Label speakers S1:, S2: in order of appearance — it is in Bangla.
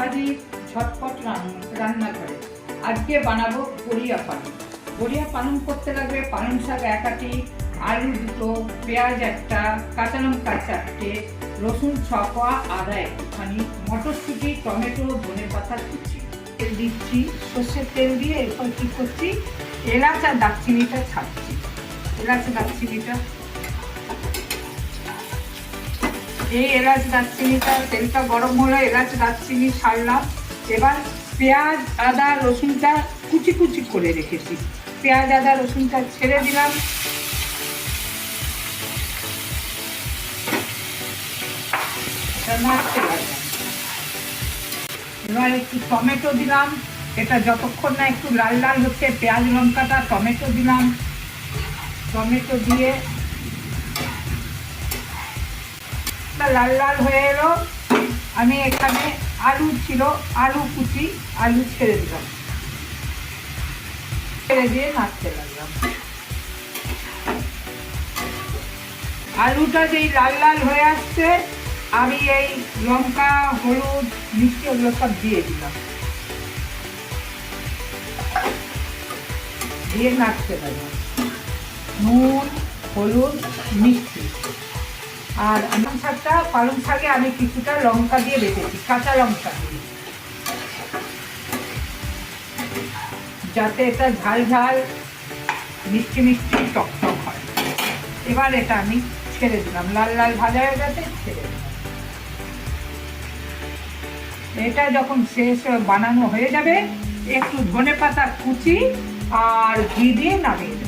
S1: হাজির ঝটপট রান্নাঘরে। আজকে বানাবো বড়িয়া পালং। বড়িয়া পালং করতে লাগবে পালং শাক 1 আটি, আলু 2টো, পেঁয়াজ 1টা, কাঁচা লঙ্কা 4টে, রসুন 6 কোয়া, আদা একটুখানি, মটরশুঁটি, টমেটো, ধনেপাতা কুচি। তেল দিচ্ছি, সর্ষের তেল দিয়ে এরপর কি করছি, এলাচ আর দারচিনিটা ছাড়ছি। এলাচ দারচিনিটা, এই এলাচ দারচিনিটা তেলটা গরম হলে এলাচ দারচিনি ছাড়লাম। এবার পেঁয়াজ আদা রসুনটা কুচি কুচি করে রেখেছি, পেঁয়াজ আদা রসুনটা ছেড়ে দিলাম। এবার একটু টমেটো দিলাম, এটা যতক্ষণ না একটু লাল লাল হচ্ছে, পেঁয়াজ লঙ্কাটা টমেটো দিলাম। টমেটো দিয়ে লাল লাল হয়ে এলো, আমি এখানে আলু ছিল, আলু কুচি, আলু ছেড়ে দিলাম, ছেড়ে দিয়ে নাড়তে লাগলাম। আলুটা যেই লাল লাল হয়ে আসছে, আমি এই লঙ্কা হলুদ মিষ্টি ওগুলো সব দিয়ে দিলাম, দিয়ে নাড়তে লাগলাম। নুন হলুদ মিষ্টি। আর পালং শাকে আমি কিছুটা লঙ্কা দিয়ে রেখেছি, কাঁচা লঙ্কা দিয়ে, যাতে এটা ঝাল ঝাল মিষ্টি মিষ্টি টক টক হয়। এবার এটা আমি ছেড়ে দিলাম, লাল লাল ভাজা হয়ে গেছে, ছেড়ে দিলাম। এটা যখন শেষ বানানো হয়ে যাবে, একটু ধনেপাতা কুচি আর ঘি দিয়ে নামিয়ে দেব।